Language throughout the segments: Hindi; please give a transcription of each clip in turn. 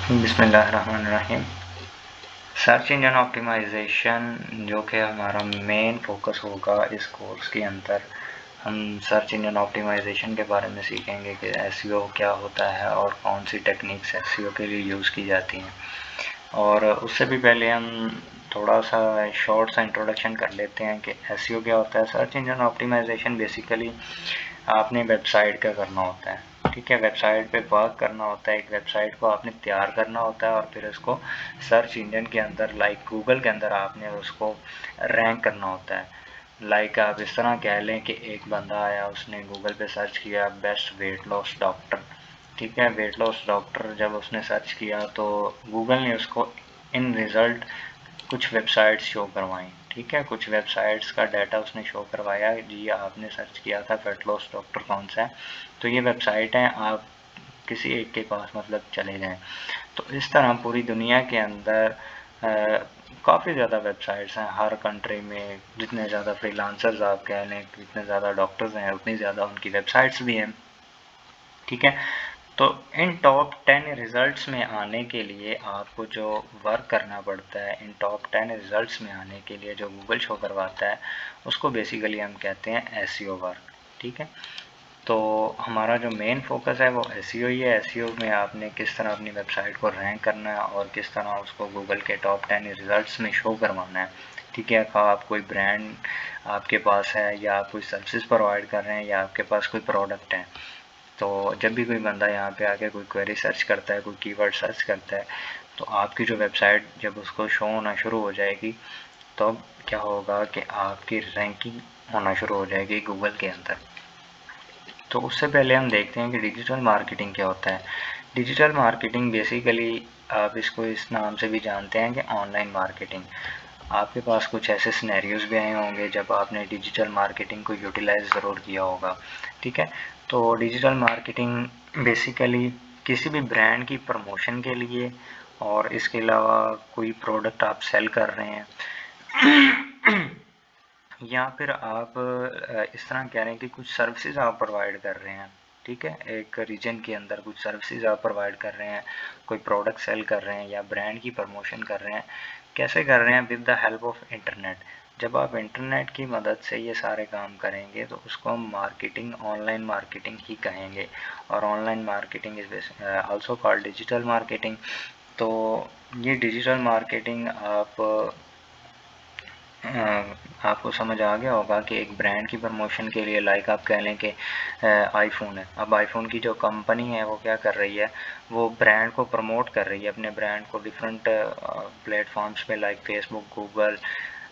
बिस्मिल्लाहिर्रहमानिर्रहीम। सर्च इंजन ऑप्टिमाइजेशन जो कि हमारा मेन फोकस होगा इस कोर्स के अंदर, हम सर्च इंजन ऑप्टिमाइजेशन के बारे में सीखेंगे कि एसईओ क्या होता है और कौन सी टेक्निक्स एसईओ के लिए यूज़ की जाती हैं। और उससे भी पहले हम थोड़ा सा शॉर्ट सा इंट्रोडक्शन कर लेते हैं कि एसईओ क्या होता है। सर्च इंजन ऑप्टिमाइजेशन बेसिकली आपने वेबसाइट का करना होता है, ठीक है। वेबसाइट पे वर्क करना होता है, एक वेबसाइट को आपने तैयार करना होता है और फिर उसको सर्च इंजन के अंदर लाइक गूगल के अंदर आपने उसको रैंक करना होता है। लाइक आप इस तरह कह लें कि एक बंदा आया, उसने गूगल पे सर्च किया बेस्ट वेट लॉस डॉक्टर, ठीक है। वेट लॉस डॉक्टर जब उसने सर्च किया तो गूगल ने उसको इन रिज़ल्ट कुछ वेबसाइट्स शो करवाई, ठीक है। कुछ वेबसाइट्स का डाटा उसने शो करवाया, जी आपने सर्च किया था वेट लॉस डॉक्टर कौन सा है, तो ये वेबसाइट है, आप किसी एक के पास मतलब चले जाएं। तो इस तरह पूरी दुनिया के अंदर काफ़ी ज़्यादा वेबसाइट्स हैं। हर कंट्री में जितने ज़्यादा फ्रीलांसर्स आप कह लें, जितने ज़्यादा डॉक्टर्स हैं, उतनी ज़्यादा उनकी वेबसाइट्स भी हैं, ठीक है। तो इन टॉप 10 रिजल्ट्स में आने के लिए आपको जो वर्क करना पड़ता है, इन टॉप 10 रिजल्ट्स में आने के लिए जो गूगल शो करवाता है, उसको बेसिकली हम कहते हैं एसईओ वर्क, ठीक है। तो हमारा जो मेन फोकस है वो एसईओ ही है। एसईओ में आपने किस तरह अपनी वेबसाइट को रैंक करना है और किस तरह उसको गूगल के टॉप 10 रिजल्ट्स में शो करवाना है, ठीक है। आप कोई ब्रांड आपके पास है या आप कोई सर्विसेज प्रोवाइड कर रहे हैं या आपके पास कोई प्रोडक्ट है, तो जब भी कोई बंदा यहाँ पे आके कोई क्वेरी सर्च करता है, कोई कीवर्ड सर्च करता है, तो आपकी जो वेबसाइट जब उसको शो होना शुरू हो जाएगी तो क्या होगा कि आपकी रैंकिंग होना शुरू हो जाएगी गूगल के अंदर। तो उससे पहले हम देखते हैं कि डिजिटल मार्केटिंग क्या होता है। डिजिटल मार्केटिंग बेसिकली आप इसको इस नाम से भी जानते हैं कि ऑनलाइन मार्केटिंग। आपके पास कुछ ऐसे सिनेरियोज भी आए होंगे जब आपने डिजिटल मार्केटिंग को यूटिलाइज ज़रूर किया होगा, ठीक है। तो डिजिटल मार्केटिंग बेसिकली किसी भी ब्रांड की प्रमोशन के लिए और इसके अलावा कोई प्रोडक्ट आप सेल कर रहे हैं या फिर आप इस तरह कह रहे हैं कि कुछ सर्विसेज आप प्रोवाइड कर रहे हैं, ठीक है। एक रीजन के अंदर कुछ सर्विसेज आप प्रोवाइड कर रहे हैं, कोई प्रोडक्ट सेल कर रहे हैं या ब्रांड की प्रमोशन कर रहे हैं, कैसे कर रहे हैं? With the help of internet. जब आप इंटरनेट की मदद से ये सारे काम करेंगे तो उसको हम मार्केटिंग, ऑनलाइन मार्केटिंग ही कहेंगे। और online marketing is also called digital marketing. तो ये डिजिटल मार्केटिंग आपको समझ आ गया होगा कि एक ब्रांड की प्रमोशन के लिए लाइक आप कह लें कि आईफोन है। अब आईफोन की जो कंपनी है वो क्या कर रही है, वो ब्रांड को प्रमोट कर रही है, अपने ब्रांड को डिफरेंट प्लेटफॉर्म्स पे like Facebook, Google,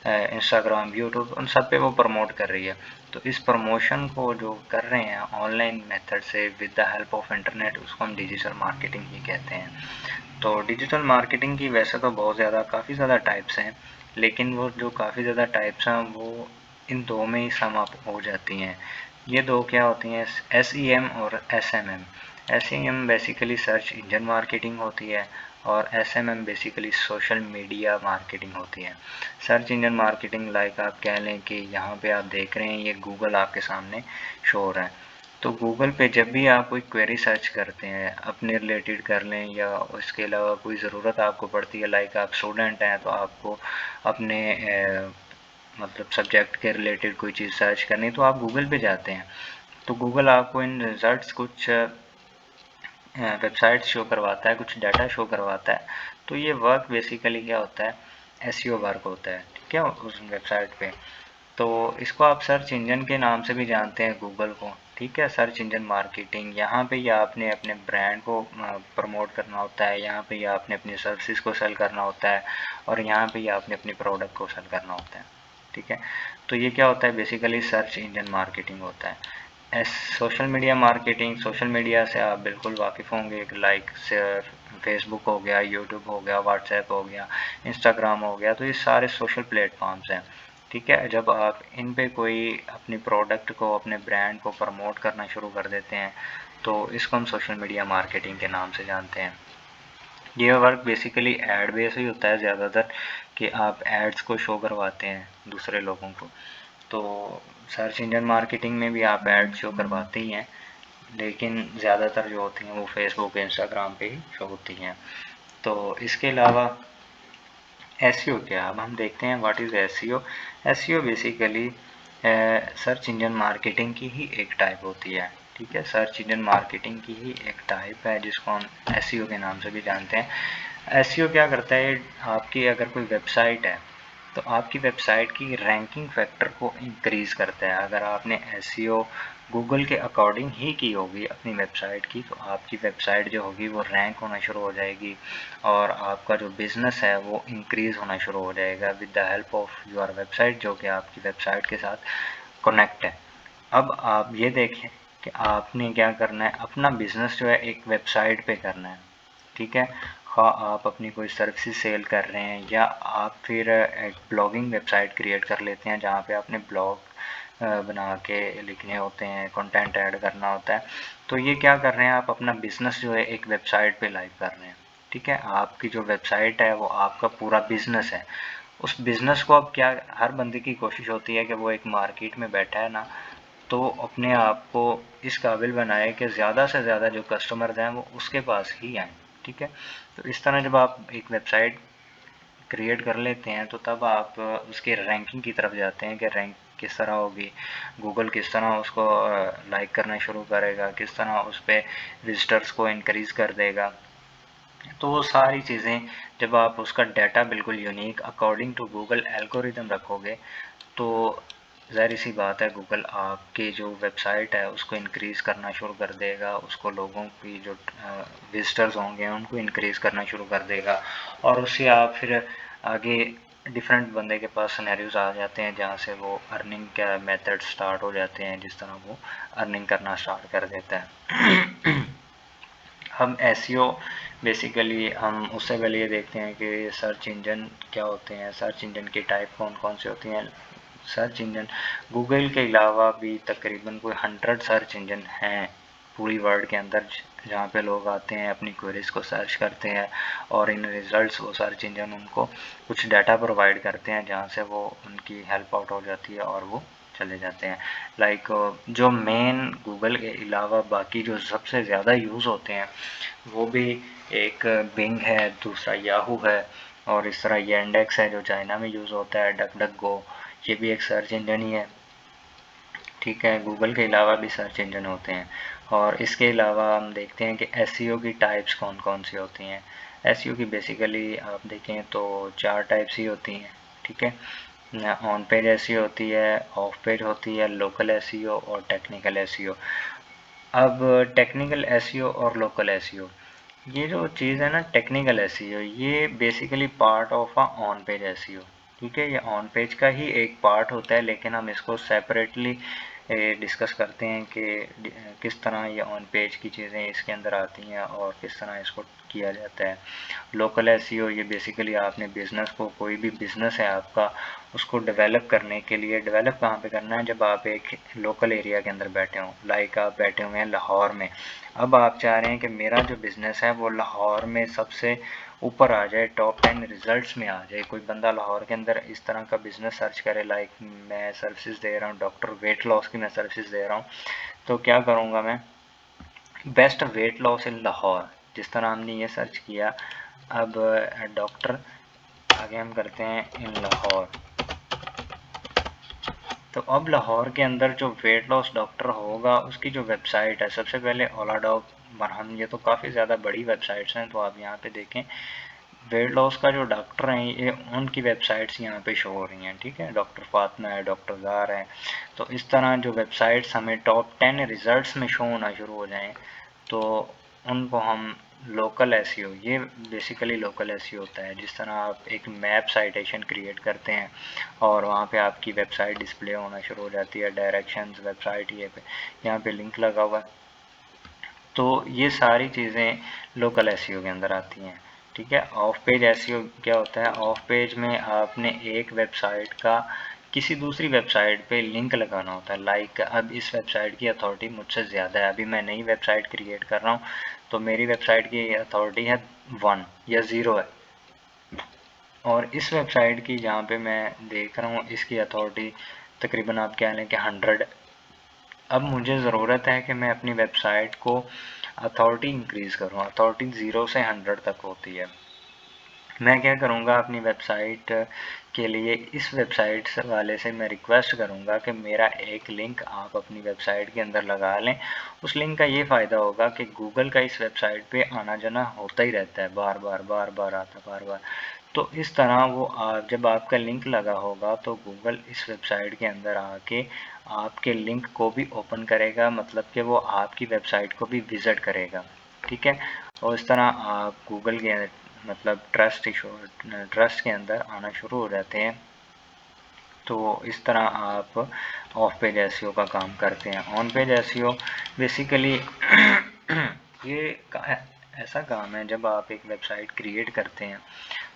Instagram, YouTube, उन सब पे वो प्रमोट कर रही है। तो इस प्रमोशन को जो कर रहे हैं ऑनलाइन मेथड से with the help of internet, उसको हम डिजिटल मार्केटिंग ही कहते हैं। तो डिजिटल मार्केटिंग की वैसे तो बहुत ज़्यादा काफ़ी ज़्यादा टाइप्स हैं, लेकिन वो जो काफ़ी ज़्यादा टाइप्स हैं वो इन दो में ही सम अप हो जाती हैं। ये दो क्या होती हैं, SEM और SMM। SEM basically search engine marketing होती है और SMM basically social media marketing होती है। सर्च इंजन मार्केटिंग लाइक आप कह लें कि यहाँ पे आप देख रहे हैं ये गूगल आपके सामने शो हो रहा है। तो गूगल पे जब भी आप कोई क्वेरी सर्च करते हैं, अपने रिलेटेड कर लें या उसके अलावा कोई ज़रूरत आपको पड़ती है, लाइक आप स्टूडेंट हैं तो आपको अपने मतलब सब्जेक्ट के रिलेटेड कोई चीज़ सर्च करनी, तो आप गूगल पे जाते हैं। तो गूगल आपको इन रिज़ल्ट्स कुछ वेबसाइट शो करवाता है, कुछ डाटा शो करवाता है। तो ये वर्क बेसिकली क्या होता है, एसईओ वर्क होता है, ठीक है, उस वेबसाइट पे। तो इसको आप सर्च इंजन के नाम से भी जानते हैं गूगल को, ठीक है। सर्च इंजन मार्केटिंग, यहाँ पे ही आपने अपने ब्रांड को प्रमोट करना होता है, यहाँ पे ही आपने अपनी सर्विसेज को सेल करना होता है और यहाँ पे ही आपने अपने प्रोडक्ट को सेल करना होता है, ठीक है। तो ये क्या होता है, बेसिकली सर्च इंजन मार्केटिंग होता है। Social media marketing, social media से आप बिल्कुल वाकिफ़ होंगे, लाइक फेसबुक हो गया, यूट्यूब हो गया, व्हाट्सएप हो गया, इंस्टाग्राम हो गया, तो ये सारे सोशल प्लेटफॉर्म्स हैं, ठीक है। जब आप इन पे कोई अपनी प्रोडक्ट को, अपने ब्रांड को प्रमोट करना शुरू कर देते हैं तो इसको हम सोशल मीडिया मार्केटिंग के नाम से जानते हैं। ये वर्क बेसिकली एड बेस ही होता है ज़्यादातर, कि आप एड्स को शो करवाते हैं दूसरे लोगों को। तो सर्च इंजन मार्केटिंग में भी आप ऐड शो करवाते ही हैं, लेकिन ज़्यादातर जो होती हैं वो फेसबुक, इंस्टाग्राम पे ही शो होती हैं। तो इसके अलावा एसईओ क्या, अब हम देखते हैं what is SEO. SEO basically search engine marketing की ही एक टाइप होती है, ठीक है, सर्च इंजन मार्केटिंग की ही एक टाइप है जिसको हम एसईओ के नाम से भी जानते हैं। एसईओ क्या करता है, आपकी अगर कोई वेबसाइट है तो आपकी वेबसाइट की रैंकिंग फैक्टर को इंक्रीज करता है। अगर आपने एसईओ गूगल के अकॉर्डिंग ही की होगी अपनी वेबसाइट की, तो आपकी वेबसाइट जो होगी वो रैंक होना शुरू हो जाएगी और आपका जो बिज़नेस है वो इंक्रीज़ होना शुरू हो जाएगा with the help of your website, जो कि आपकी वेबसाइट के साथ कनेक्ट है। अब आप ये देखें कि आपने क्या करना है, अपना बिज़नेस जो है एक वेबसाइट पे करना है, ठीक है। हाँ, आप अपनी कोई सर्विसेज सेल कर रहे हैं या आप फिर एक ब्लॉगिंग वेबसाइट क्रिएट कर लेते हैं जहाँ पे आपने ब्लॉग बना के लिखने होते हैं, कंटेंट ऐड करना होता है। तो ये क्या कर रहे हैं, आप अपना बिज़नेस जो है एक वेबसाइट पे लाइव कर रहे हैं, ठीक है। आपकी जो वेबसाइट है वो आपका पूरा बिज़नेस है। उस बिज़नेस को अब क्या, हर बंदे की कोशिश होती है कि वो एक मार्केट में बैठा है ना, तो अपने आप को इस काबिल बनाए कि ज़्यादा से ज़्यादा जो कस्टमर्स हैं वो उसके पास ही आएँ, ठीक है। तो इस तरह जब आप एक वेबसाइट क्रिएट कर लेते हैं तो तब आप उसके रैंकिंग की तरफ जाते हैं कि रैंक किस तरह होगी, गूगल किस तरह उसको लाइक करना शुरू करेगा, किस तरह उस पर विजिटर्स को इनक्रीज़ कर देगा। तो वो सारी चीज़ें जब आप उसका डाटा बिल्कुल unique according to Google algorithm रखोगे तो ज़ाहिर सी बात है गूगल आपकी जो वेबसाइट है उसको इंक्रीज़ करना शुरू कर देगा, उसको लोगों की जो विजिटर्स होंगे उनको इंक्रीज़ करना शुरू कर देगा और उससे आप फिर आगे डिफरेंट बंदे के पास सिनेरियोज आ जाते हैं जहाँ से वो अर्निंग का मेथड स्टार्ट हो जाते हैं, जिस तरह वो अर्निंग करना स्टार्ट कर देता है। हम एसईओ बेसिकली हम उससे पहले ये देखते हैं कि सर्च इंजन क्या होते हैं, सर्च इंजन की टाइप कौन कौन सी होती हैं। सर्च इंजन गूगल के अलावा भी तकरीबन कोई 100 सर्च इंजन हैं पूरी वर्ल्ड के अंदर, जहाँ पे लोग आते हैं अपनी क्वेरीज को सर्च करते हैं और इन रिजल्ट्स वो सर्च इंजन उनको कुछ डाटा प्रोवाइड करते हैं जहाँ से वो उनकी हेल्प आउट हो जाती है और वो चले जाते हैं। लाइक जो मेन गूगल के अलावा बाकी जो सबसे ज़्यादा यूज़ होते हैं वो भी एक बिंग है, दूसरा याहू है और इस तरह ये इंडेक्स है जो चाइना में यूज़ होता है, डक डक गो, ये भी एक सर्च इंजन ही है, ठीक है। गूगल के अलावा भी सर्च इंजन होते हैं और इसके अलावा हम देखते हैं कि एसईओ की टाइप्स कौन कौन सी होती हैं। एसईओ की बेसिकली आप देखें तो 4 टाइप्स ही होती हैं, ठीक है। ऑन पेज एसईओ होती है, ऑफ पेज होती है, लोकल एसईओ और टेक्निकल एसईओ। अब टेक्निकल एसईओ और लोकल एसईओ, ये जो चीज़ है ना टेक्निकल एसईओ, ये basically part of a on page SEO, ठीक है। ये ऑन पेज का ही एक पार्ट होता है लेकिन हम इसको सेपरेटली डिस्कस करते हैं कि किस तरह ये ऑन पेज की चीज़ें इसके अंदर आती हैं और किस तरह इसको किया जाता है। लोकल एसईओ ये बेसिकली आपने बिज़नेस को, कोई भी बिज़नेस है आपका, उसको डेवलप करने के लिए, डेवलप कहाँ पे करना है, जब आप एक लोकल एरिया के अंदर बैठे हों, लाइक आप बैठे हुए हैं लाहौर में, अब आप चाह रहे हैं कि मेरा जो बिज़नेस है वो लाहौर में सबसे ऊपर आ जाए, टॉप 10 रिजल्ट्स में आ जाए। कोई बंदा लाहौर के अंदर इस तरह का बिज़नेस सर्च करे, लाइक मैं सर्विसेज दे रहा हूँ, डॉक्टर वेट लॉस की मैं सर्विसेज दे रहा हूँ, तो क्या करूँगा मैं, best weight loss in Lahore, जिस तरह हमने ये सर्च किया। अब डॉक्टर आगे हम करते हैं इन लाहौर, तो अब लाहौर के अंदर जो वेट लॉस डॉक्टर होगा उसकी जो वेबसाइट है, सबसे पहले ओलाडॉग, मरहम, ये तो काफ़ी ज़्यादा बड़ी वेबसाइट्स हैं, तो आप यहाँ पे देखें वेट लॉस का जो डॉक्टर हैं ये उनकी वेबसाइट्स यहाँ पे शो हो रही हैं, ठीक है। डॉक्टर फातिमा है, डॉक्टर ज़ार है, तो इस तरह जो वेबसाइट्स हमें टॉप 10 रिजल्ट्स में शो होना शुरू हो जाएं तो उनको हम लोकल एसईओ, ये बेसिकली लोकल एसईओ होता है। जिस तरह आप एक मैप साइटेशन क्रिएट करते हैं और वहाँ पे आपकी वेबसाइट डिस्प्ले होना शुरू हो जाती है, डायरेक्शंस वेबसाइट ये पे, यहाँ पे लिंक लगा हुआ है, तो ये सारी चीज़ें लोकल एसईओ के अंदर आती हैं, ठीक है। ऑफ पेज एसईओ क्या होता है, ऑफ पेज में आपने एक वेबसाइट का किसी दूसरी वेबसाइट पे लिंक लगाना होता है। लाइक अब इस वेबसाइट की अथॉरिटी मुझसे ज़्यादा है, अभी मैं नई वेबसाइट क्रिएट कर रहा हूँ तो मेरी वेबसाइट की अथॉरिटी है 1 या 0 है, और इस वेबसाइट की जहाँ पे मैं देख रहा हूँ इसकी अथॉरिटी तकरीबन आप कह लें कि 100। अब मुझे ज़रूरत है कि मैं अपनी वेबसाइट को अथॉरिटी इंक्रीज़ करूँ, अथॉरिटी 0 से 100 तक होती है, मैं क्या करूँगा, अपनी वेबसाइट के लिए इस वेबसाइट वाले से मैं रिक्वेस्ट करूँगा कि मेरा एक लिंक आप अपनी वेबसाइट के अंदर लगा लें। उस लिंक का ये फ़ायदा होगा कि गूगल का इस वेबसाइट पे आना जाना होता ही रहता है, बार बार आता है, बार बार। तो इस तरह वो जब आपका लिंक लगा होगा तो गूगल इस वेबसाइट के अंदर आके आपके लिंक को भी ओपन करेगा, मतलब कि वो आपकी वेबसाइट को भी विज़िट करेगा, ठीक है। और इस तरह आप गूगल के मतलब ट्रस्ट के अंदर आना शुरू हो जाते हैं। तो इस तरह आप ऑफ पेज एसईओ का काम करते हैं। ऑन पेज एसईओ बेसिकली ये ऐसा काम है, जब आप एक वेबसाइट क्रिएट करते हैं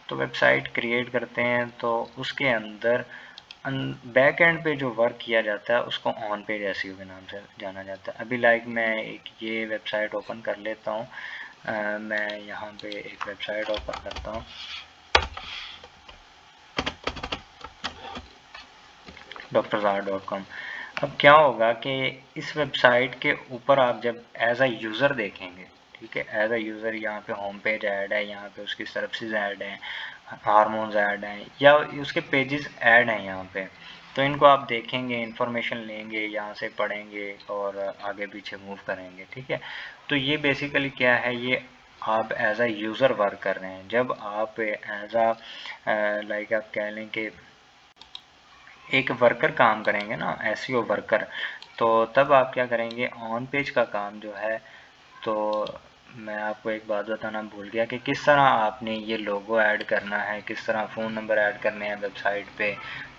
तो वेबसाइट क्रिएट करते हैं तो उसके अंदर बैक एंड पे जो वर्क किया जाता है उसको ऑन पेज एसईओ के नाम से जाना जाता है। अभी लाइक मैं एक ये वेबसाइट ओपन कर लेता हूँ। मैं यहाँ पे एक वेबसाइट ओपन करता हूँ, drzar.com। अब क्या होगा कि इस वेबसाइट के ऊपर आप जब एज अ यूज़र देखेंगे, ठीक है, एज अ यूज़र यहाँ पे होम पेज ऐड है, यहाँ पे उसकी सर्विसेज ऐड हैं, हार्मोन्स ऐड हैं, या उसके पेजेस ऐड हैं यहाँ पे। तो इनको आप देखेंगे, इंफॉर्मेशन लेंगे, यहाँ से पढ़ेंगे और आगे पीछे मूव करेंगे, ठीक है। तो ये बेसिकली क्या है, ये आप एज अ यूज़र वर्क कर रहे हैं। जब आप एज अ लाइक आप कह लें कि एक वर्कर काम करेंगे ना, एसईओ वर्कर, तो तब आप क्या करेंगे, ऑन पेज का काम जो है, तो मैं आपको एक बात बताना भूल गया कि किस तरह आपने ये लोगो ऐड करना है, किस तरह फ़ोन नंबर ऐड करने हैं वेबसाइट पे,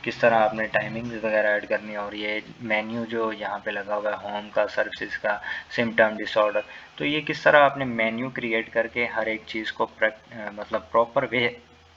किस तरह आपने टाइमिंग्स वगैरह ऐड करनी है। और ये मेन्यू जो यहाँ पे लगा हुआ है होम का, सर्विसेज का, सिम्टम डिसऑर्डर, तो ये किस तरह आपने मेन्यू क्रिएट करके हर एक चीज़ को मतलब प्रॉपर वे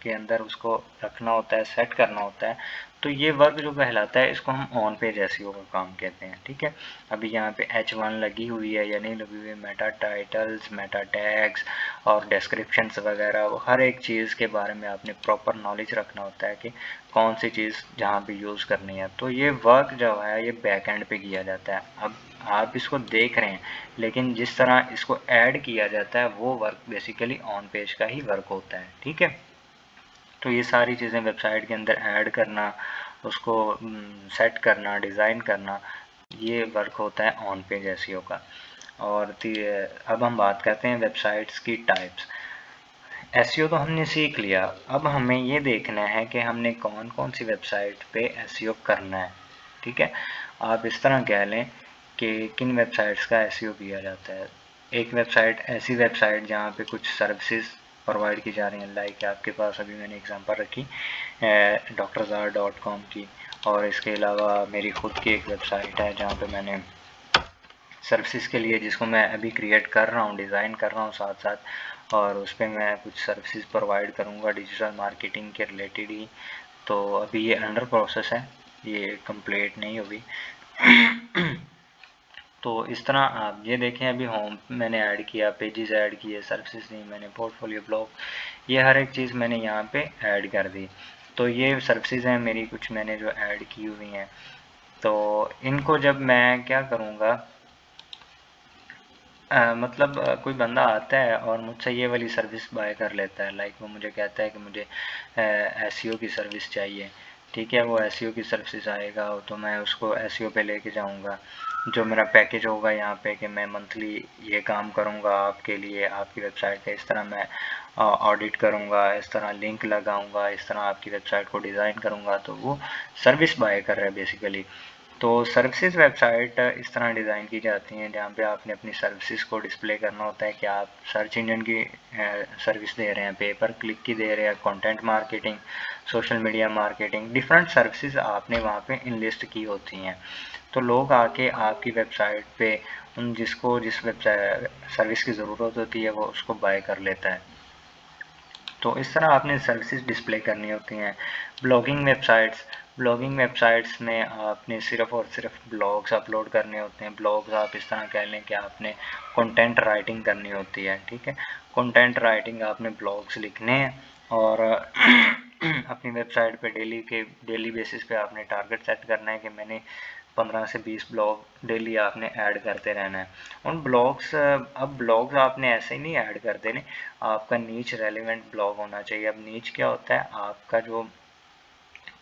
के अंदर उसको रखना होता है, सेट करना होता है। तो ये वर्क जो कहलाता है इसको हम ऑन पेज एसईओ का काम कहते हैं, ठीक है। अभी यहाँ पे H1 लगी हुई है या नहीं लगी हुई है, मेटा टाइटल्स, मेटा टैग्स और डिस्क्रिप्शंस वगैरह, वो हर एक चीज़ के बारे में आपने प्रॉपर नॉलेज रखना होता है कि कौन सी चीज़ जहाँ पे यूज़ करनी है। तो ये वर्क जो है ये बैक एंड पे किया जाता है। अब आप इसको देख रहे हैं, लेकिन जिस तरह इसको ऐड किया जाता है वो वर्क बेसिकली ऑन पेज का ही वर्क होता है, ठीक है। तो ये सारी चीज़ें वेबसाइट के अंदर ऐड करना, उसको सेट करना, डिज़ाइन करना, ये वर्क होता है ऑन पेज एसईओ का। और अब हम बात करते हैं वेबसाइट्स की टाइप्स। एसईओ तो हमने सीख लिया, अब हमें ये देखना है कि हमने कौन कौन सी वेबसाइट पे एसईओ करना है, ठीक है। आप इस तरह कह लें कि किन वेबसाइट्स का एसईओ किया जाता है। एक वेबसाइट ऐसी वेबसाइट जहाँ पे कुछ सर्विसेज प्रोवाइड की जा रही हैं, लाइक आपके पास अभी मैंने एग्जांपल रखी drzar.com की, और इसके अलावा मेरी खुद की एक वेबसाइट है जहाँ पे मैंने सर्विसेज के लिए, जिसको मैं अभी क्रिएट कर रहा हूँ, डिज़ाइन कर रहा हूँ साथ साथ, और उस पर मैं कुछ सर्विसेज प्रोवाइड करूँगा डिजिटल मार्केटिंग के रिलेटेड ही। तो अभी ये अंडर प्रोसेस है, ये कंप्लीट नहीं हुई। तो इस तरह आप ये देखें, अभी होम मैंने ऐड किया, पेजेस ऐड किए, सर्विसेज नहीं, मैंने पोर्टफोलियो ब्लॉग, ये हर एक चीज़ मैंने यहाँ पे ऐड कर दी। तो ये सर्विसेज हैं मेरी कुछ मैंने जो ऐड की हुई हैं। तो इनको जब मैं क्या करूँगा, मतलब कोई बंदा आता है और मुझसे ये वाली सर्विस बाय कर लेता है, लाइक वो मुझे कहता है कि मुझे एसईओ की सर्विस चाहिए, ठीक है। वो एसईओ की सर्विस आएगा तो मैं उसको एसईओ पे लेके जाऊंगा। जो मेरा पैकेज होगा यहाँ पे कि मैं मंथली ये काम करूँगा आपके लिए, आपकी वेबसाइट का इस तरह मैं ऑडिट करूँगा, इस तरह लिंक लगाऊंगा, इस तरह आपकी वेबसाइट को डिज़ाइन करूँगा। तो वो सर्विस बाय कर रहा है बेसिकली। तो सर्विसेज वेबसाइट इस तरह डिज़ाइन की जाती हैं जहाँ पे आपने अपनी सर्विसेज को डिस्प्ले करना होता है कि आप सर्च इंजन की सर्विस दे रहे हैं, पे पर क्लिक की दे रहे हैं, content marketing, social media marketing, different services आपने वहाँ पे इनलिस्ट की होती हैं। तो लोग आके आपकी वेबसाइट पे जिसको जिस वेबसाइट सर्विस की ज़रूरत होती है वो उसको बाय कर लेता है। तो इस तरह आपने सर्विसेज डिस्प्ले करनी होती हैं। ब्लॉगिंग वेबसाइट्स में आपने सिर्फ और सिर्फ ब्लॉग्स अपलोड करने होते हैं। ब्लॉग्स आप इस तरह कह लें कि आपने कंटेंट राइटिंग करनी होती है, ठीक है। कंटेंट राइटिंग आपने ब्लॉग्स लिखने हैं और अपनी वेबसाइट पे डेली बेसिस पे आपने टारगेट सेट करना है कि मैंने 15 से 20 ब्लॉग डेली आपने ऐड करते रहना है उन ब्लॉग्स। अब ब्लॉग्स आपने ऐसे ही नहीं ऐड कर देने, आपका नीच रेलिवेंट ब्लॉग होना चाहिए। अब नीच क्या होता है, आपका जो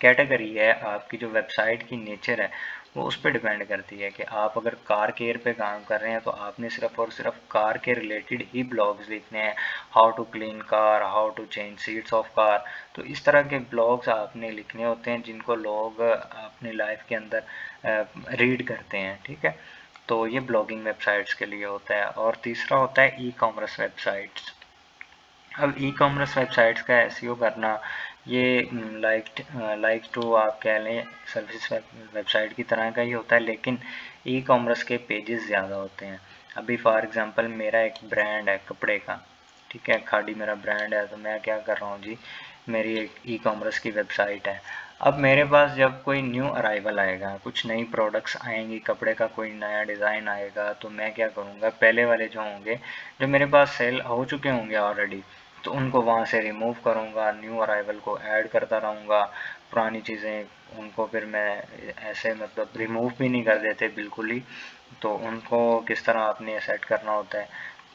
कैटेगरी है, आपकी जो वेबसाइट की नेचर है वो उस पर डिपेंड करती है कि आप अगर कार केयर पे काम कर रहे हैं तो आपने सिर्फ और सिर्फ कार के रिलेटेड ही ब्लॉग्स लिखने हैं, how to clean car, how to change seats of car. तो इस तरह के ब्लॉग्स आपने लिखने होते हैं जिनको लोग अपनी लाइफ के अंदर रीड करते हैं, ठीक है। तो ये ब्लॉगिंग वेबसाइट्स के लिए होता है। और तीसरा होता है ई कॉमर्स वेबसाइट्स। अब ई कॉमर्स वेबसाइट्स का एसईओ करना ये लाइक टू आप कह लें सर्विस वेबसाइट की तरह का ही होता है, लेकिन ई कॉमर्स के पेजेस ज़्यादा होते हैं। अभी फॉर एग्जांपल मेरा एक ब्रांड है कपड़े का, ठीक है, खाड़ी मेरा ब्रांड है, तो मैं क्या कर रहा हूँ जी, मेरी एक ई कॉमर्स की वेबसाइट है। अब मेरे पास जब कोई न्यू अराइवल आएगा, कुछ नई प्रोडक्ट्स आएंगी, कपड़े का कोई नया डिज़ाइन आएगा, तो मैं क्या करूँगा, पहले वाले जो होंगे जो मेरे पास सेल हो चुके होंगे ऑलरेडी, तो उनको वहाँ से रिमूव करूँगा, न्यू अराइवल को ऐड करता रहूँगा। पुरानी चीज़ें उनको फिर मैं ऐसे मतलब रिमूव भी नहीं कर देते बिल्कुल ही। तो उनको किस तरह आपने सेट करना होता है,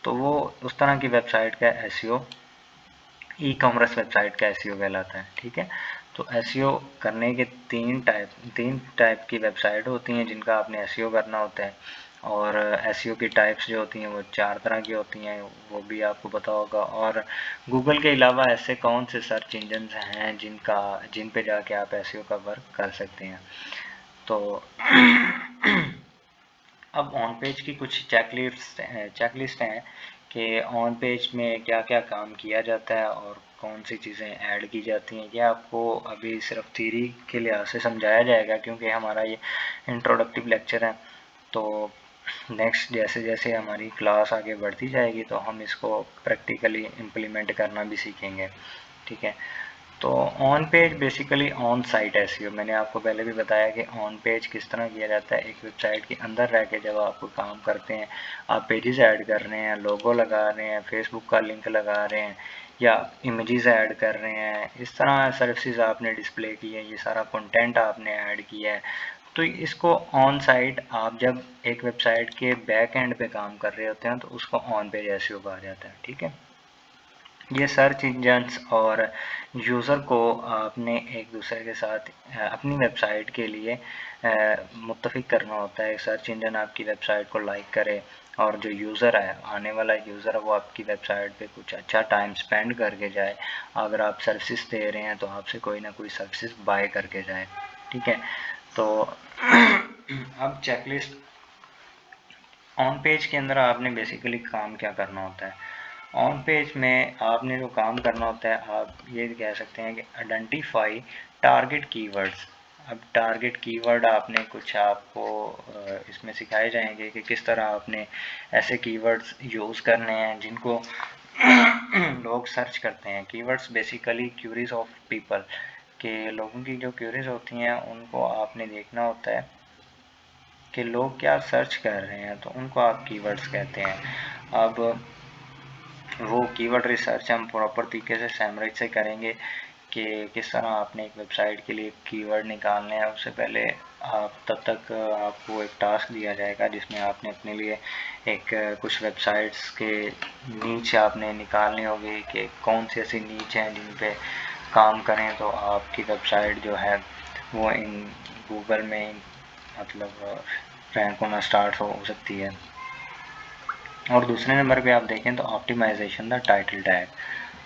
तो वो उस तरह की वेबसाइट का एसईओ ई कॉमर्स वेबसाइट का एसईओ कहलाता है, ठीक है। तो एसईओ करने के तीन टाइप की वेबसाइट होती हैं जिनका आपने एसईओ करना होता है। और एसईओ की टाइप्स जो होती हैं वो 4 तरह की होती हैं, वो भी आपको पता होगा। और गूगल के अलावा ऐसे कौन से सर्च इंजन हैं जिन पे जाके आप एसईओ का वर्क कर सकते हैं। तो अब ऑन पेज की कुछ चेकलिस्ट हैं कि ऑन पेज में क्या क्या काम किया जाता है और कौन सी चीज़ें ऐड की जाती हैं। ये आपको अभी सिर्फ थ्योरी के लिहाज से समझाया जाएगा क्योंकि हमारा ये इंट्रोडक्टिव लेक्चर है। तो नेक्स्ट जैसे जैसे हमारी क्लास आगे बढ़ती जाएगी तो हम इसको प्रैक्टिकली इम्प्लीमेंट करना भी सीखेंगे, ठीक है। तो on page basically on site SEO, मैंने आपको पहले भी बताया कि ऑन पेज किस तरह किया जाता है। एक वेबसाइट के अंदर रह के जब आप काम करते हैं, आप पेजेस ऐड कर रहे हैं, लोगो लगा रहे हैं, फेसबुक का लिंक लगा रहे हैं या इमेजेस ऐड कर रहे हैं, इस तरह सर्विसेज आपने डिस्प्ले की है, ये सारा कंटेंट आपने ऐड किया है। तो इसको ऑन साइट आप जब एक वेबसाइट के बैक एंड पे काम कर रहे होते हैं तो उसको ऑन पेज एसईओ कहा जाता है, ठीक है। ये सर्च इंजन्स और यूज़र को आपने एक दूसरे के साथ अपनी वेबसाइट के लिए मुत्तफिक करना होता है। सर्च इंजन आपकी वेबसाइट को लाइक करे और जो यूज़र है, आने वाला यूज़र है, वो आपकी वेबसाइट पे कुछ अच्छा टाइम स्पेंड करके जाए। अगर आप सर्विसेज दे रहे हैं तो आपसे कोई ना कोई सर्विसेज बाय करके जाए, ठीक है। तो अब चेकलिस्ट ऑन पेज के अंदर आपने बेसिकली काम क्या करना होता है। ऑन पेज में आपने जो काम करना होता है, आप ये कह सकते हैं कि आइडेंटिफाई टारगेट कीवर्ड्स। अब टारगेट कीवर्ड आपने कुछ आपको इसमें सिखाए जाएंगे कि किस तरह आपने ऐसे कीवर्ड्स यूज़ करने हैं जिनको लोग सर्च करते हैं। Keywords basically queries of people, के लोगों की जो क्यूरीज होती हैं उनको आपने देखना होता है कि लोग क्या सर्च कर रहे हैं, तो उनको आप कीवर्ड्स कहते हैं। अब वो कीवर्ड रिसर्च हम प्रॉपर तरीके से समराइज से करेंगे कि किस तरह आपने एक वेबसाइट के लिए कीवर्ड निकालने हैं। उससे पहले आप तब तक आपको एक टास्क दिया जाएगा जिसमें आपने अपने लिए एक कुछ वेबसाइट्स के नीच आपने निकालने होंगे कि कौन सी ऐसी नीच हैं जिन पे काम करें तो आपकी वेबसाइट जो है वो इन गूगल में मतलब रैंक होना स्टार्ट हो सकती है। और दूसरे नंबर पे आप देखें तो ऑप्टिमाइजेशन द टाइटल टैग।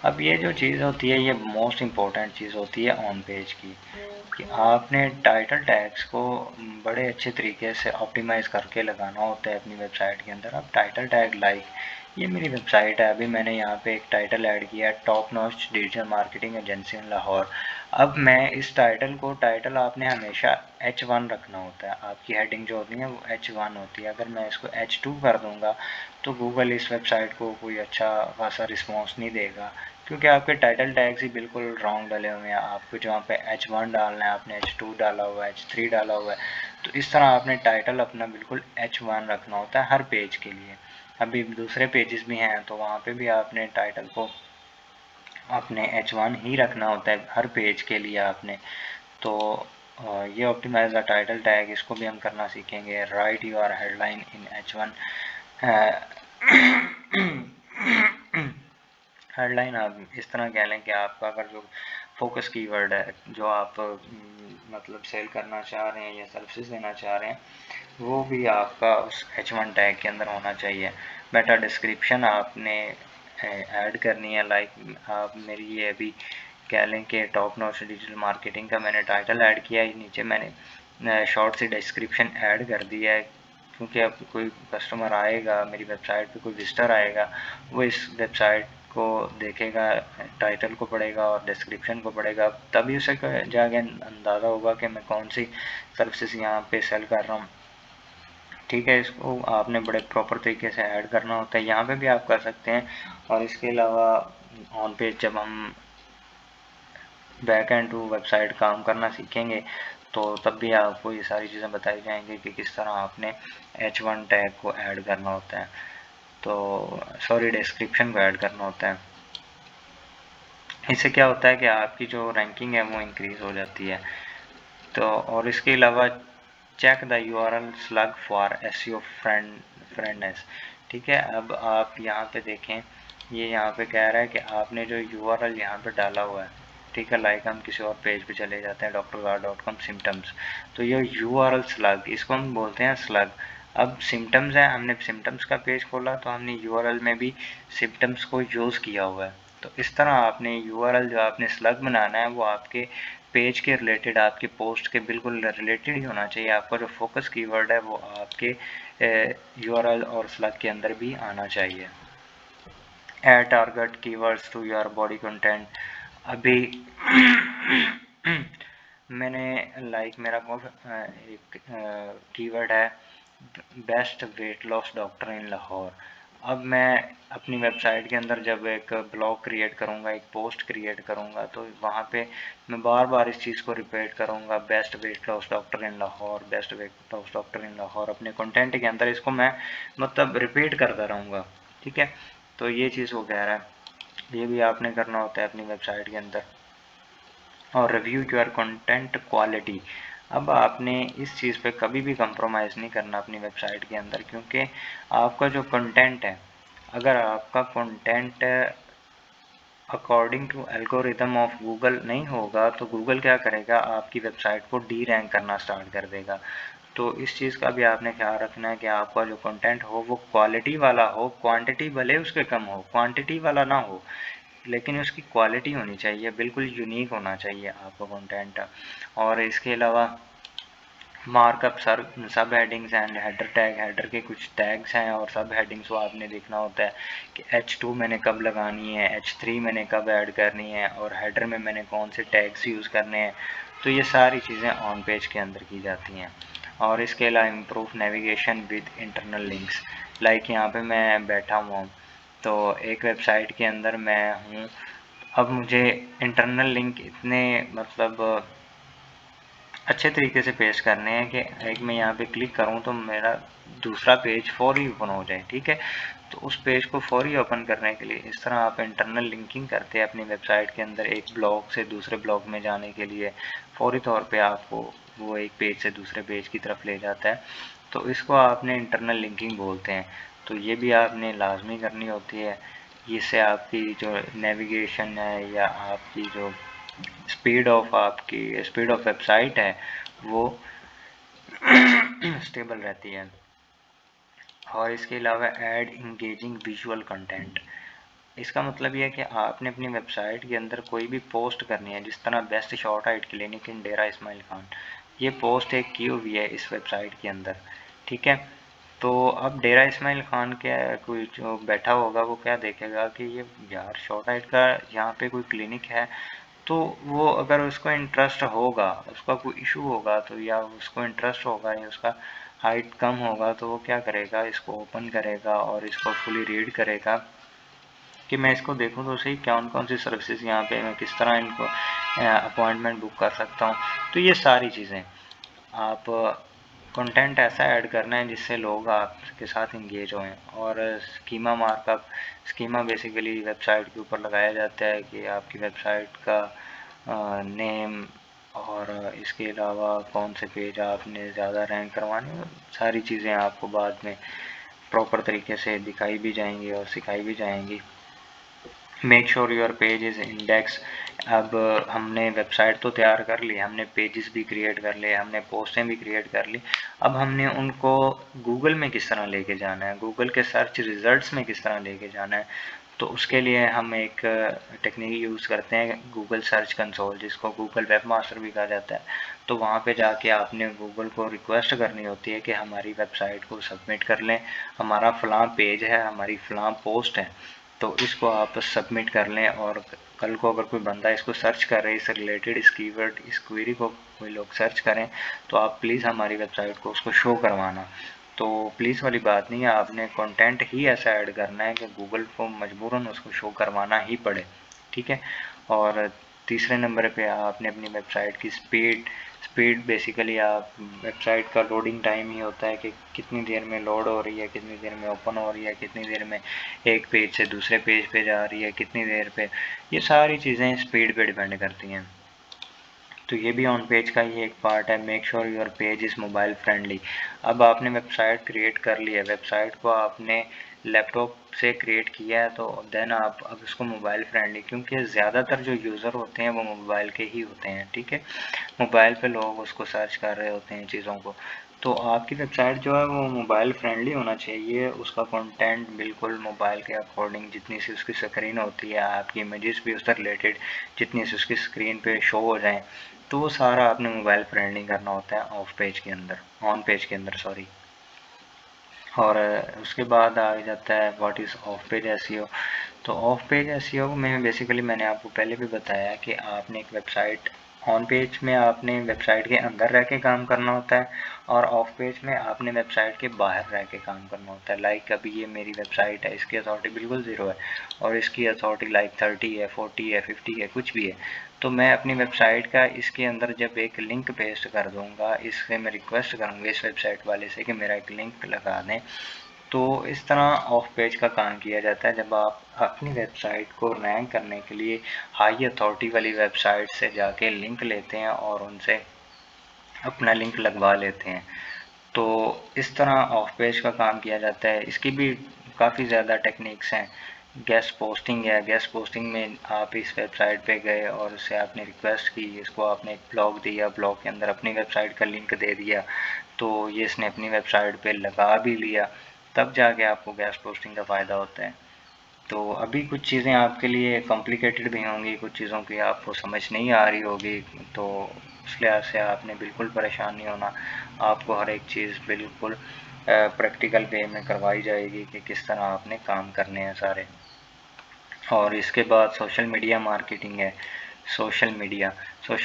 अब ये जो चीज़ होती है ये मोस्ट इम्पॉर्टेंट चीज़ होती है ऑन पेज की, कि आपने टाइटल टैग्स को बड़े अच्छे तरीके से ऑप्टिमाइज़ करके लगाना होता है अपनी वेबसाइट के अंदर। अब टाइटल टैग लाइक ये मेरी वेबसाइट है, अभी मैंने यहाँ पे एक टाइटल ऐड किया है, top notch digital marketing agency in Lahore. अब मैं इस टाइटल आपने हमेशा H1 रखना होता है, आपकी हेडिंग जो होती है वो H1 होती है। अगर मैं इसको H2 कर दूंगा तो गूगल इस वेबसाइट को कोई अच्छा खासा रिस्पॉन्स नहीं देगा, क्योंकि आपके टाइटल टैग्स ही बिल्कुल रॉन्ग डाले हुए हैं। आपको जहाँ पे H1 डालना है आपने H2 डाला हुआ है, H3 डाला हुआ है। तो इस तरह आपने टाइटल अपना बिल्कुल H1 रखना होता है हर पेज के लिए। अभी दूसरे पेजेस भी हैं तो वहाँ पे भी आपने टाइटल को अपने H1 ही रखना होता है हर पेज के लिए आपने। तो और ये ऑप्टिमाइज द टाइटल टैग, इसको भी हम करना सीखेंगे। Right your headline in H1। Headline आप इस तरह कह लें कि आपका अगर जो फोकस कीवर्ड है, जो आप मतलब सेल करना चाह रहे हैं या सर्विसेज देना चाह रहे हैं, वो भी आपका उस H1 टैग के अंदर होना चाहिए। मेटा डिस्क्रिप्शन आपने ऐड करनी है। लाइक आप मेरी ये अभी कह लें कि टॉप नॉच डिजिटल मार्केटिंग का मैंने टाइटल ऐड किया है, नीचे मैंने शॉर्ट सी डिस्क्रिप्शन ऐड कर दिया है, क्योंकि अब कोई कस्टमर आएगा मेरी वेबसाइट पे, कोई विजिटर आएगा, वो इस वेबसाइट को देखेगा, टाइटल को पढ़ेगा और डिस्क्रिप्शन को पढ़ेगा, तभी उसे जाके अंदाज़ा होगा कि मैं कौन सी सर्विसेज यहाँ पे सेल कर रहा हूँ। ठीक है, इसको आपने बड़े प्रॉपर तरीके से ऐड करना होता है, यहाँ पे भी आप कर सकते हैं। और इसके अलावा ऑन पेज जब हम बैक एंड टू वेबसाइट काम करना सीखेंगे तो तब भी आपको ये सारी चीज़ें बताई जाएंगी कि किस तरह आपने H1 टैग को ऐड करना होता है, तो सॉरी डिस्क्रिप्शन को ऐड करना होता है। इससे क्या होता है कि आपकी जो रैंकिंग है वो इंक्रीज़ हो जाती है। तो और इसके अलावा check the URL slug for SEO friendliness. ठीक है, अब आप यहाँ पे देखें, ये यहाँ पे कह रहा है कि आपने जो URL यहाँ पे डाला हुआ है, ठीक है, लाइक हम किसी और पेज पे चले जाते हैं drgar.com सिम्टम्स, तो ये URL स्लग, इसको हम बोलते हैं स्लग। अब सिम्टम्स है, हमने सिम्टम्स का पेज खोला तो हमने URL में भी सिम्टम्स को यूज़ किया हुआ है। तो इस तरह आपने URL जो आपने स्लग बनाना है वो आपके पेज के रिलेटेड, आपके पोस्ट के बिल्कुल रिलेटेड ही होना चाहिए। आपका जो फोकस कीवर्ड है वो आपके URL और स्लग के अंदर भी आना चाहिए। Add target keywords to your body content. अभी मैंने लाइक मेरा एक कीवर्ड है best weight loss doctor in Lahore. अब मैं अपनी वेबसाइट के अंदर जब एक ब्लॉग क्रिएट करूँगा, एक पोस्ट क्रिएट करूँगा, तो वहाँ पे मैं बार बार इस चीज़ को रिपीट करूँगा, best weight loss doctor in Lahore, best weight loss doctor in Lahore. अपने कंटेंट के अंदर इसको मैं मतलब रिपीट करता रहूँगा। ठीक है, तो ये चीज़ वो कह रहा है, ये भी आपने करना होता है अपनी वेबसाइट के अंदर। और रिव्यू योर कंटेंट क्वालिटी। अब आपने इस चीज़ पे कभी भी कंप्रोमाइज़ नहीं करना अपनी वेबसाइट के अंदर, क्योंकि आपका जो कंटेंट है, अगर आपका content according to algorithm of Google नहीं होगा तो गूगल क्या करेगा, आपकी वेबसाइट को डी रैंक करना स्टार्ट कर देगा। तो इस चीज़ का भी आपने ख्याल रखना है कि आपका जो कंटेंट हो वो क्वालिटी वाला हो, क्वांटिटी भले उसके कम हो, क्वांटिटी वाला ना हो, लेकिन उसकी क्वालिटी होनी चाहिए, बिल्कुल यूनिक होना चाहिए आपका कंटेंट। और इसके अलावा मार्कअप सब headings and header tag, header के कुछ टैग्स हैं और सब हेडिंग्स को आपने देखना होता है कि H2 मैंने कब लगानी है, H3 मैंने कब ऐड करनी है, और हेडर में मैंने कौन से टैग्स यूज़ करने हैं। तो ये सारी चीज़ें ऑन पेज के अंदर की जाती हैं। और इसके अलावा improve navigation with internal links. Like यहाँ पे मैं बैठा हुआ हूँ तो एक वेबसाइट के अंदर मैं हूँ, अब मुझे इंटरनल लिंक इतने मतलब अच्छे तरीके से पेश करने हैं कि एक मैं यहाँ पे क्लिक करूँ तो मेरा दूसरा पेज फौरी ओपन हो जाए। ठीक है, तो उस पेज को फौरी ओपन करने के लिए इस तरह आप इंटरनल लिंकिंग करते हैं अपनी वेबसाइट के अंदर, एक ब्लॉग से दूसरे ब्लॉग में जाने के लिए फौरी तौर पे आपको वो एक पेज से दूसरे पेज की तरफ ले जाता है, तो इसको आपने इंटरनल लिंकिंग बोलते हैं। तो ये भी आपने लाजमी करनी होती है, इससे आपकी जो नेविगेशन है या आपकी जो स्पीड ऑफ वेबसाइट है वो स्टेबल रहती है। और इसके अलावा ऐड इंगेजिंग विजुअल कंटेंट। इसका मतलब ये है कि आपने अपनी वेबसाइट के अंदर कोई भी पोस्ट करनी है, जिस तरह best short height clinic in Dera Ismail Khan, ये पोस्ट एक की हुई है इस वेबसाइट के अंदर। ठीक है, तो अब डेरा इस्माइल खान के कोई जो बैठा होगा वो क्या देखेगा कि ये यार शॉर्ट हाइट का यहाँ पे कोई क्लिनिक है, तो वो अगर उसको इंटरेस्ट होगा, उसका कोई इशू होगा तो, या उसको इंटरेस्ट होगा या उसका हाइट कम होगा, तो वो क्या करेगा, इसको ओपन करेगा और इसको फुली रीड करेगा कि मैं इसको देखूं तो सही कौन कौन सी सर्विसेज यहाँ पे मैं किस तरह इनको अपॉइंटमेंट बुक कर सकता हूँ। तो ये सारी चीज़ें आप कंटेंट ऐसा ऐड करना है जिससे लोग आपके साथ इंगेज हों। और schema markup, schema basically website के ऊपर लगाया जाता है कि आपकी वेबसाइट का नेम, और इसके अलावा कौन से पेज आपने ज़्यादा रैंक करवाने, सारी चीज़ें आपको बाद में प्रॉपर तरीके से दिखाई भी जाएंगी और सिखाई भी जाएंगी। Make sure your page is index. अब हमने वेबसाइट तो तैयार कर ली, हमने पेजेस भी क्रिएट कर लिए, हमने पोस्टें भी क्रिएट कर ली। अब हमने उनको गूगल में किस तरह लेके जाना है, गूगल के सर्च रिजल्ट्स में किस तरह लेके जाना है। तो उसके लिए हम एक टेक्निक यूज़ करते हैं, गूगल सर्च कंसोल, जिसको गूगल वेब मास्टर भी कहा जाता है। तो वहाँ पे जाके आपने गूगल को रिक्वेस्ट करनी होती है कि हमारी वेबसाइट को सबमिट कर लें, हमारा फ़लाँ पेज है, हमारी फ़लाँ पोस्ट है, तो इसको आप सबमिट कर लें। और कल को अगर कोई बंदा इसको सर्च कर रहे, इससे रिलेटेड इस कीवर्ड, इस क्वेरी को कोई लोग सर्च करें, तो आप प्लीज़ हमारी वेबसाइट को उसको शो करवाना। तो प्लीज़ वाली बात नहीं है, आपने कंटेंट ही ऐसा ऐड करना है कि गूगल को मजबूरन उसको शो करवाना ही पड़े, ठीक है। और तीसरे नंबर पे आपने अपनी वेबसाइट की स्पीड बेसिकली आप वेबसाइट का लोडिंग टाइम ही होता है कि कितनी देर में लोड हो रही है, कितनी देर में ओपन हो रही है, कितनी देर में एक पेज से दूसरे पेज पे जा रही है, कितनी देर पे, ये सारी चीज़ें स्पीड पे डिपेंड करती हैं। तो ये भी ऑन पेज का ही एक पार्ट है। Make sure your page is mobile friendly. अब आपने वेबसाइट क्रिएट कर ली है, वेबसाइट को आपने लैपटॉप से क्रिएट किया है, तो देन आप अब इसको मोबाइल फ्रेंडली, क्योंकि ज़्यादातर जो यूज़र होते हैं वो मोबाइल के ही होते हैं, ठीक है। मोबाइल पे लोग उसको सर्च कर रहे होते हैं चीज़ों को। तो आपकी वेबसाइट जो है वो मोबाइल फ्रेंडली होना चाहिए, उसका कंटेंट बिल्कुल मोबाइल के अकॉर्डिंग, जितनी सी उसकी स्क्रीन होती है, आपकी इमेजेस भी उससे रिलेटेड जितनी सी उसकी स्क्रीन पे शो हो जाएं, तो वो सारा आपने मोबाइल फ्रेंडली करना होता है ऑफ पेज के अंदर, ऑन पेज के अंदर सॉरी। और उसके बाद आ जाता है what is of page SEO. तो ऑफ पेज एसईओ में बेसिकली मैंने आपको पहले भी बताया कि आपने एक वेबसाइट, ऑन पेज में आपने वेबसाइट के अंदर रह के काम करना होता है, और ऑफ पेज में आपने वेबसाइट के बाहर रह के काम करना होता है। लाइक अभी ये मेरी वेबसाइट है, इसकी अथॉरिटी बिल्कुल ज़ीरो है, और इसकी अथॉरिटी लाइक 30 है, 40 है, 50 है, कुछ भी है। तो मैं अपनी वेबसाइट का इसके अंदर जब एक लिंक पेस्ट कर दूंगा, इससे मैं रिक्वेस्ट करूँगा इस वेबसाइट वाले से कि मेरा एक लिंक लगा दें, तो इस तरह ऑफ पेज का काम किया जाता है। जब आप अपनी वेबसाइट को रैंक करने के लिए हाई अथॉरिटी वाली वेबसाइट से जाके लिंक लेते हैं और उनसे अपना लिंक लगवा लेते हैं, तो इस तरह ऑफ पेज का काम किया जाता है। इसकी भी काफ़ी ज़्यादा टेक्निक्स हैं। गेस्ट पोस्टिंग है, गेस्ट पोस्टिंग में आप इस वेबसाइट पे गए और उससे आपने रिक्वेस्ट की, इसको आपने एक ब्लॉग दिया, ब्लॉग के अंदर अपनी वेबसाइट का लिंक दे दिया, तो ये इसने अपनी वेबसाइट पे लगा भी लिया, तब जाके आपको गेस्ट पोस्टिंग का फ़ायदा होता है। तो अभी कुछ चीज़ें आपके लिए कॉम्प्लिकेटेड भी होंगी, कुछ चीज़ों की आपको समझ नहीं आ रही होगी, तो इस लिहाज से आपने बिल्कुल परेशान नहीं होना। आपको हर एक चीज़ बिल्कुल प्रैक्टिकल वे में करवाई जाएगी कि किस तरह आपने काम करने हैं सारे। और इसके बाद सोशल मीडिया मार्केटिंग है। सोशल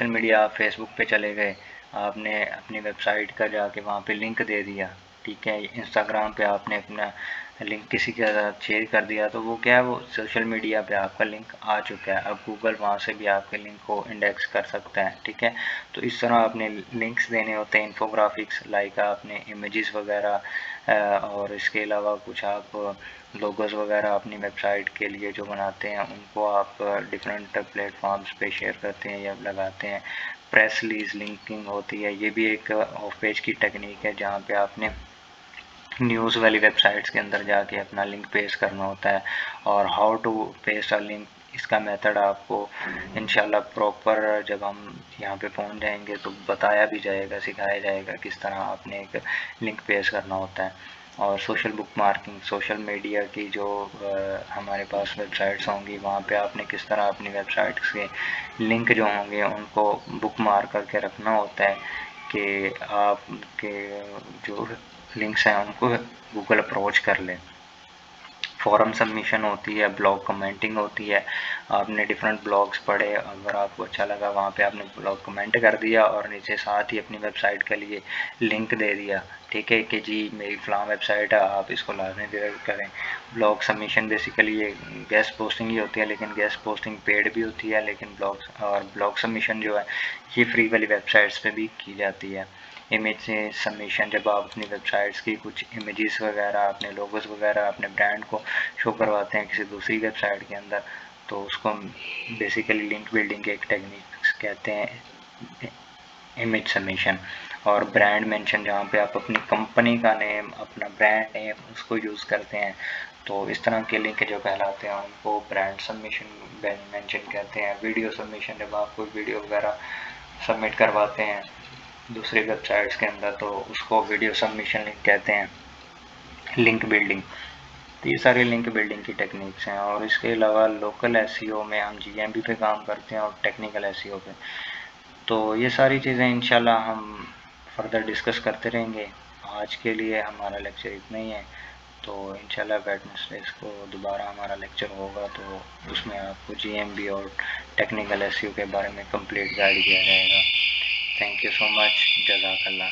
मीडिया आप फेसबुक पे चले गए, आपने अपनी वेबसाइट का जाके वहाँ पे लिंक दे दिया, ठीक है। इंस्टाग्राम पे आपने अपना लिंक किसी के साथ शेयर कर दिया, तो वो क्या है, वो सोशल मीडिया पे आपका लिंक आ चुका है। अब गूगल वहाँ से भी आपके लिंक को इंडेक्स कर सकता है, ठीक है। तो इस तरह आपने लिंक्स देने होते हैं, इन्फोग्राफिक्स, लाइक आपने इमेजेस वगैरह, और इसके अलावा कुछ आप लोगोस वगैरह अपनी वेबसाइट के लिए जो बनाते हैं, उनको आप डिफरेंट प्लेटफॉर्म्स पे शेयर करते हैं या लगाते हैं। प्रेस रिलीज लिंकिंग होती है, ये भी एक ऑफ पेज की टेक्निक है, जहाँ पे आपने न्यूज़ वाली वेबसाइट्स के अंदर जाके अपना लिंक पेस्ट करना होता है। और how to paste a link, इसका मेथड आपको इंशाल्लाह प्रॉपर जब हम यहाँ पे पहुँच जाएंगे तो बताया भी जाएगा, सिखाया जाएगा किस तरह आपने एक लिंक पेस्ट करना होता है। और social book marking, social media की जो हमारे पास वेबसाइट्स होंगी, वहाँ पे आपने किस तरह अपनी वेबसाइट के लिंक जो होंगे उनको बुक मार्क करके रखना होता है कि आपके जो लिंक्स हैं उनको गूगल अप्रोच कर ले। फॉरम सबमिशन होती है, ब्लॉग कमेंटिंग होती है। आपने डिफरेंट ब्लॉग्स पढ़े, अगर आपको अच्छा लगा वहाँ पे आपने ब्लॉग कमेंट कर दिया और नीचे साथ ही अपनी वेबसाइट के लिए लिंक दे दिया, ठीक है, कि जी मेरी फ़लाँ वेबसाइट है, आप इसको लाजमी विजिट करें। ब्लॉग सबमिशन बेसिकली ये गेस्ट पोस्टिंग ही होती है, लेकिन गेस्ट पोस्टिंग पेड भी होती है, लेकिन ब्लॉग सबमिशन जो है ये फ्री वाली वेबसाइट्स पे भी की जाती है। इमेज सबमिशन, जब आप अपनी वेबसाइट्स की कुछ इमेजेस वगैरह, अपने लोगोस वगैरह, अपने ब्रांड को शो करवाते हैं किसी दूसरी वेबसाइट के अंदर, तो उसको हम बेसिकली लिंक बिल्डिंग के एक टेक्निक्स कहते हैं। इमेज सबमिशन, और ब्रांड मेंशन जहाँ पे आप अपनी कंपनी का नेम, अपना ब्रांड नेम उसको यूज़ करते हैं, तो इस तरह के लिंक जो कहलाते हैं उनको ब्रांड सबमिशन मेंशन कहते हैं। वीडियो सबमिशन, जब आप कोई वीडियो वगैरह सबमिट करवाते हैं दूसरी वेबसाइट्स के अंदर तो उसको वीडियो सबमिशन लिंक कहते हैं। लिंक बिल्डिंग, तो ये सारी लिंक बिल्डिंग की टेक्निक्स हैं। और इसके अलावा लोकल एसईओ में हम जीएमबी पे काम करते हैं और टेक्निकल एसईओ पे। तो ये सारी चीज़ें इंशाल्लाह हम फर्दर डिस्कस करते रहेंगे। आज के लिए हमारा लेक्चर इतना ही है, तो इंशाल्लाह वेडनेसडे को दोबारा हमारा लेक्चर होगा, तो उसमें आपको जीएमबी और टेक्निकल एसईओ के बारे में कंप्लीट गाइड दिया जाएगा। थैंक यू सो मच, जज़ाकल्लाह।